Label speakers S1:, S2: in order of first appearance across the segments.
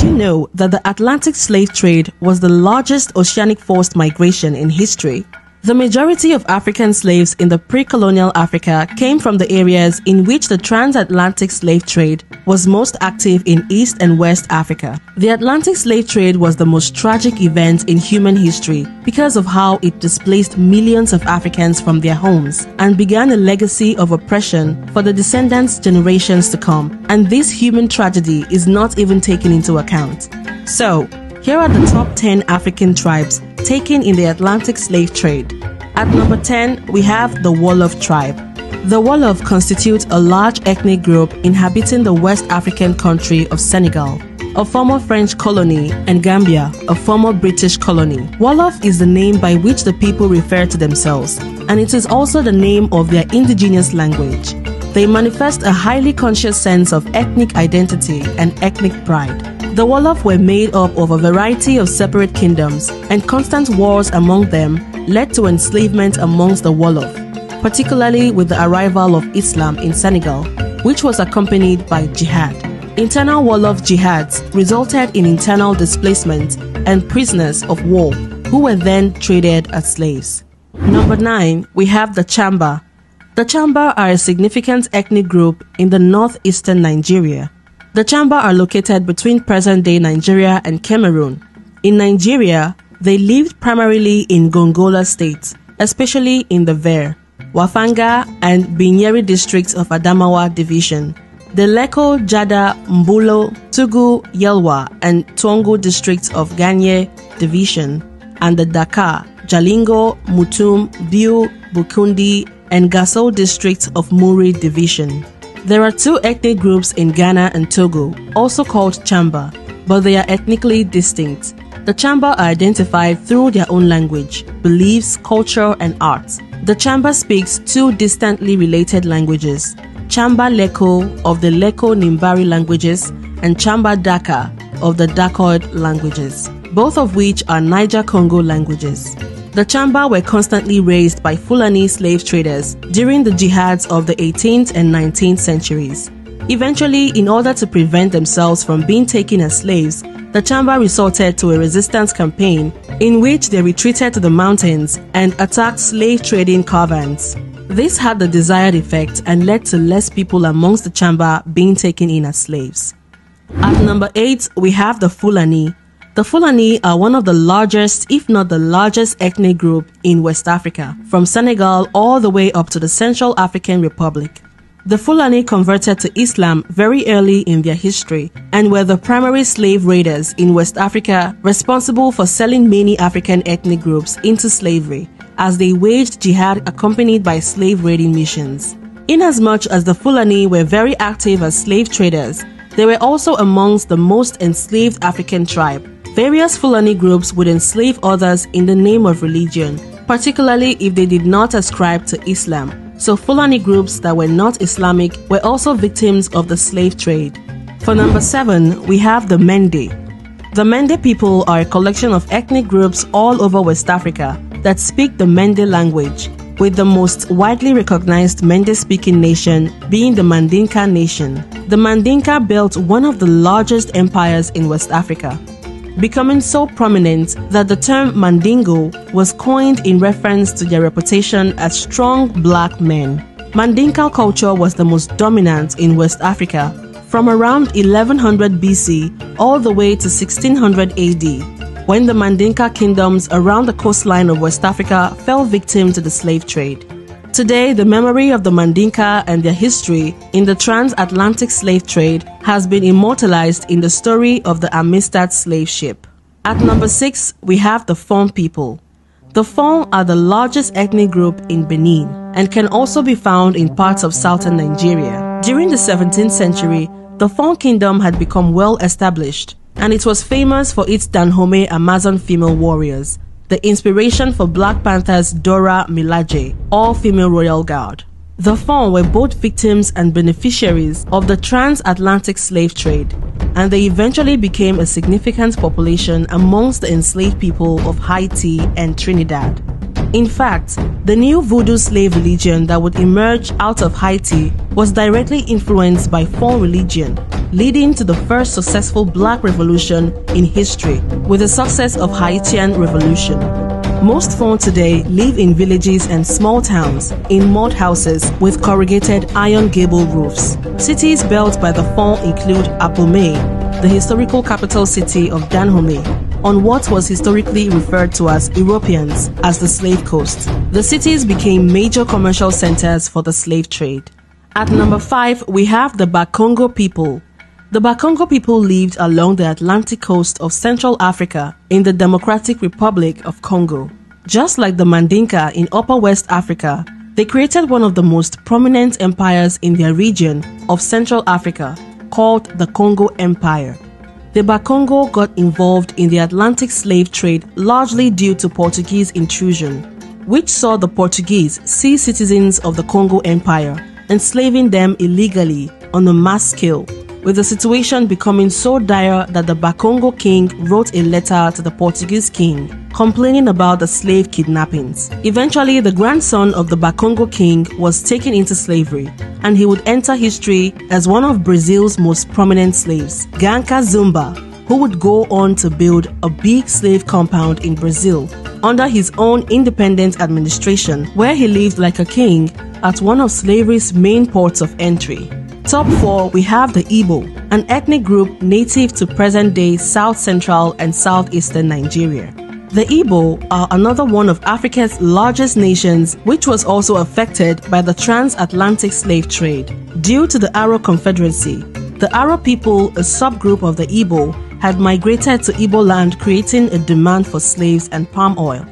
S1: Did you know that the Atlantic slave trade was the largest oceanic forced migration in history? The majority of African slaves in the pre-colonial Africa came from the areas in which the transatlantic slave trade was most active in East and West Africa. The Atlantic slave trade was the most tragic event in human history because of how it displaced millions of Africans from their homes and began a legacy of oppression for the descendants generations to come. And this human tragedy is not even taken into account. So, here are the top 10 African tribes taken in the Atlantic slave trade. At number 10, we have the Wolof tribe. The Wolof constitute a large ethnic group inhabiting the West African country of Senegal, a former French colony, and Gambia, a former British colony. Wolof is the name by which the people refer to themselves, and it is also the name of their indigenous language. They manifest a highly conscious sense of ethnic identity and ethnic pride. The Wolof were made up of a variety of separate kingdoms, and constant wars among them led to enslavement amongst the Wolof, particularly with the arrival of Islam in Senegal, which was accompanied by jihad. Internal Wolof jihads resulted in internal displacement and prisoners of war, who were then traded as slaves. Number 9, we have the Chamba. The Chamba are a significant ethnic group in the northeastern Nigeria. The Chamba are located between present-day Nigeria and Cameroon. In Nigeria, they lived primarily in Gongola State, especially in the Ver, Wafanga, and Binyeri districts of Adamawa Division, the Leko, Jada, Mbulo, Tugu, Yelwa, and Tongo districts of Ganye Division, and the Dakar, Jalingo, Mutum, Biu, Bukundi, and Gasso districts of Muri Division. There are two ethnic groups in Ghana and Togo, also called Chamba, but they are ethnically distinct. The Chamba are identified through their own language, beliefs, culture, and art. The Chamba speaks two distantly related languages, Chamba Leko of the Leko-Nimbari languages and Chamba Daka of the Dakoid languages, both of which are Niger-Congo languages. The Chamba were constantly raised by Fulani slave traders during the jihads of the 18th and 19th centuries. Eventually, in order to prevent themselves from being taken as slaves, the Chamba resorted to a resistance campaign in which they retreated to the mountains and attacked slave trading caravans. This had the desired effect and led to less people amongst the Chamba being taken in as slaves. At number 8, we have the Fulani. The Fulani are one of the largest, if not the largest, ethnic group in West Africa, from Senegal all the way up to the Central African Republic. The Fulani converted to Islam very early in their history and were the primary slave raiders in West Africa, responsible for selling many African ethnic groups into slavery, as they waged jihad accompanied by slave raiding missions. Inasmuch as the Fulani were very active as slave traders, they were also amongst the most enslaved African tribe. Various Fulani groups would enslave others in the name of religion, particularly if they did not ascribe to Islam. So Fulani groups that were not Islamic were also victims of the slave trade. For number 7, we have the Mende. The Mende people are a collection of ethnic groups all over West Africa that speak the Mende language, with the most widely recognized Mende-speaking nation being the Mandinka nation. The Mandinka built one of the largest empires in West Africa, becoming so prominent that the term Mandingo was coined in reference to their reputation as strong black men. Mandinka culture was the most dominant in West Africa from around 1100 BC all the way to 1600 AD, when the Mandinka kingdoms around the coastline of West Africa fell victim to the slave trade. Today, the memory of the Mandinka and their history in the transatlantic slave trade has been immortalized in the story of the Amistad slave ship. At number 6, we have the Fon people. The Fon are the largest ethnic group in Benin and can also be found in parts of southern Nigeria. During the 17th century, the Fon kingdom had become well established, and it was famous for its Danhome Amazon female warriors, the inspiration for Black Panther's Dora Milaje, all-female royal guard. The Fon were both victims and beneficiaries of the transatlantic slave trade, and they eventually became a significant population amongst the enslaved people of Haiti and Trinidad. In fact, the new voodoo slave religion that would emerge out of Haiti was directly influenced by Fon religion, leading to the first successful black revolution in history with the success of Haitian Revolution. Most Fon today live in villages and small towns, in mud houses with corrugated iron gable roofs. Cities built by the Fon include Abomey, the historical capital city of Dahomey, on what was historically referred to as Europeans as the Slave Coast. The cities became major commercial centers for the slave trade. At number 5, we have the Bakongo people. The Bakongo people lived along the Atlantic coast of Central Africa in the Democratic Republic of Congo. Just like the Mandinka in Upper West Africa, they created one of the most prominent empires in their region of Central Africa, called the Congo Empire. The Bakongo got involved in the Atlantic slave trade largely due to Portuguese intrusion, which saw the Portuguese seize citizens of the Congo Empire, enslaving them illegally on a mass scale, with the situation becoming so dire that the Bakongo king wrote a letter to the Portuguese king complaining about the slave kidnappings. Eventually, the grandson of the Bakongo king was taken into slavery, and he would enter history as one of Brazil's most prominent slaves, Ganka Zumba, who would go on to build a big slave compound in Brazil under his own independent administration, where he lived like a king at one of slavery's main ports of entry. Top 4, we have the Igbo, an ethnic group native to present-day South Central and Southeastern Nigeria. The Igbo are another one of Africa's largest nations, which was also affected by the transatlantic slave trade. Due to the Aro Confederacy, the Aro people, a subgroup of the Igbo, had migrated to Igbo land, creating a demand for slaves and palm oil.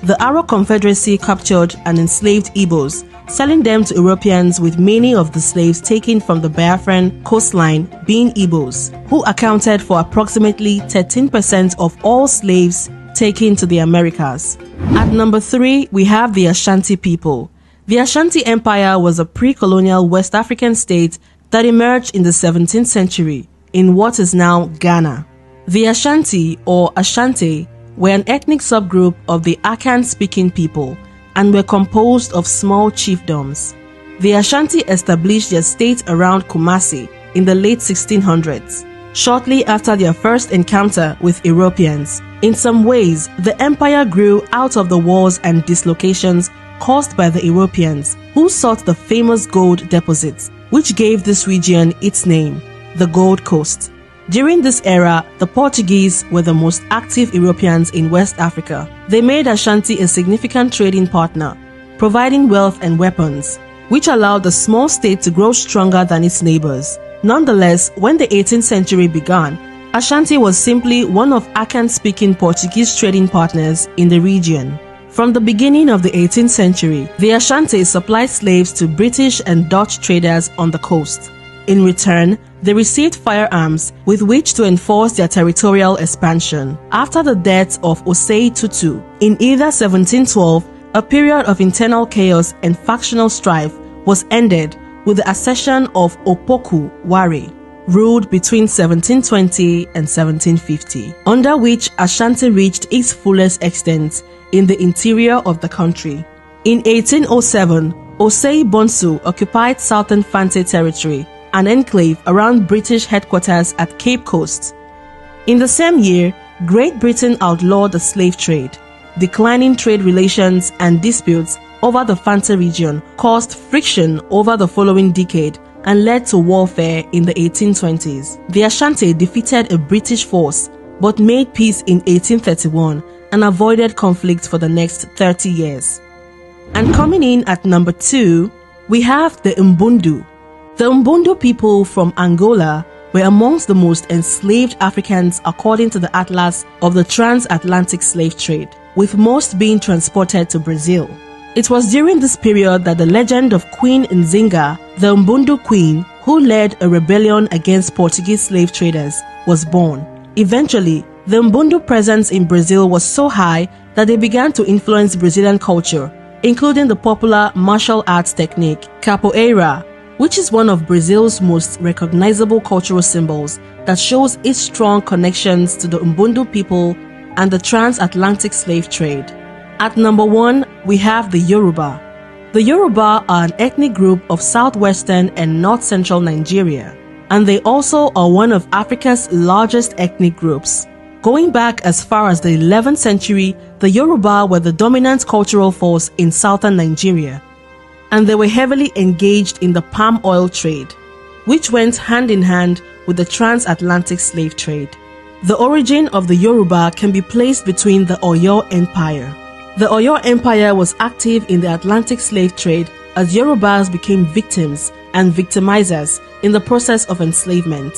S1: The Aro Confederacy captured and enslaved Igbos, selling them to Europeans, with many of the slaves taken from the Biafran coastline being Igbos, who accounted for approximately 13% of all slaves taken to the Americas. At number 3, we have the Ashanti people. The Ashanti Empire was a pre-colonial West African state that emerged in the 17th century in what is now Ghana. The Ashanti, or Ashanti, were an ethnic subgroup of the Akan-speaking people and were composed of small chiefdoms. The Ashanti established their state around Kumasi in the late 1600s, shortly after their first encounter with Europeans. In some ways, the empire grew out of the wars and dislocations caused by the Europeans, who sought the famous gold deposits, which gave this region its name, the Gold Coast. During this era, the Portuguese were the most active Europeans in West Africa. They made Ashanti a significant trading partner, providing wealth and weapons, which allowed the small state to grow stronger than its neighbors. Nonetheless, when the 18th century began, Ashanti was simply one of Akan-speaking Portuguese trading partners in the region. From the beginning of the 18th century, the Ashanti supplied slaves to British and Dutch traders on the coast. In return, they received firearms with which to enforce their territorial expansion. After the death of Osei Tutu in either 1712, a period of internal chaos and factional strife was ended with the accession of Opoku Ware, ruled between 1720 and 1750, under which Ashanti reached its fullest extent in the interior of the country. In 1807, Osei Bonsu occupied southern Fante territory, an enclave around British headquarters at Cape Coast. In the same year, Great Britain outlawed the slave trade. Declining trade relations and disputes over the Fante region caused friction over the following decade and led to warfare in the 1820s. The Ashanti defeated a British force but made peace in 1831 and avoided conflict for the next 30 years. And coming in at number 2, we have the Mbundu. The Mbundu people from Angola were amongst the most enslaved Africans according to the Atlas of the Transatlantic Slave Trade, with most being transported to Brazil. It was during this period that the legend of Queen Nzinga, the Mbundu queen, who led a rebellion against Portuguese slave traders, was born. Eventually, the Mbundu presence in Brazil was so high that they began to influence Brazilian culture, including the popular martial arts technique, capoeira, which is one of Brazil's most recognizable cultural symbols that shows its strong connections to the Mbundu people and the transatlantic slave trade. At number 1, we have the Yoruba. The Yoruba are an ethnic group of southwestern and north-central Nigeria, and they also are one of Africa's largest ethnic groups. Going back as far as the 11th century, the Yoruba were the dominant cultural force in southern Nigeria, and they were heavily engaged in the palm oil trade, which went hand in hand with the transatlantic slave trade. The origin of the Yoruba can be placed between the Oyo Empire. The Oyo Empire was active in the Atlantic slave trade as Yorubas became victims and victimizers in the process of enslavement.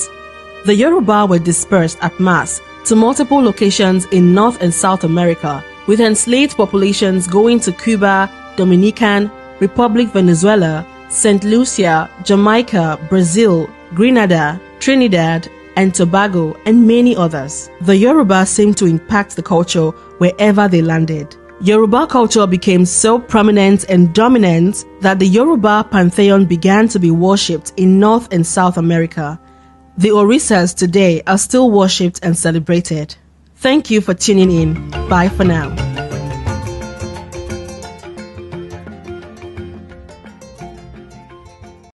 S1: The Yoruba were dispersed at mass to multiple locations in North and South America, with enslaved populations going to Cuba, Dominican Republic, Venezuela, St. Lucia, Jamaica, Brazil, Grenada, Trinidad, and Tobago, and many others. The Yoruba seemed to impact the culture wherever they landed. Yoruba culture became so prominent and dominant that the Yoruba pantheon began to be worshipped in North and South America. The Orisas today are still worshipped and celebrated. Thank you for tuning in. Bye for now.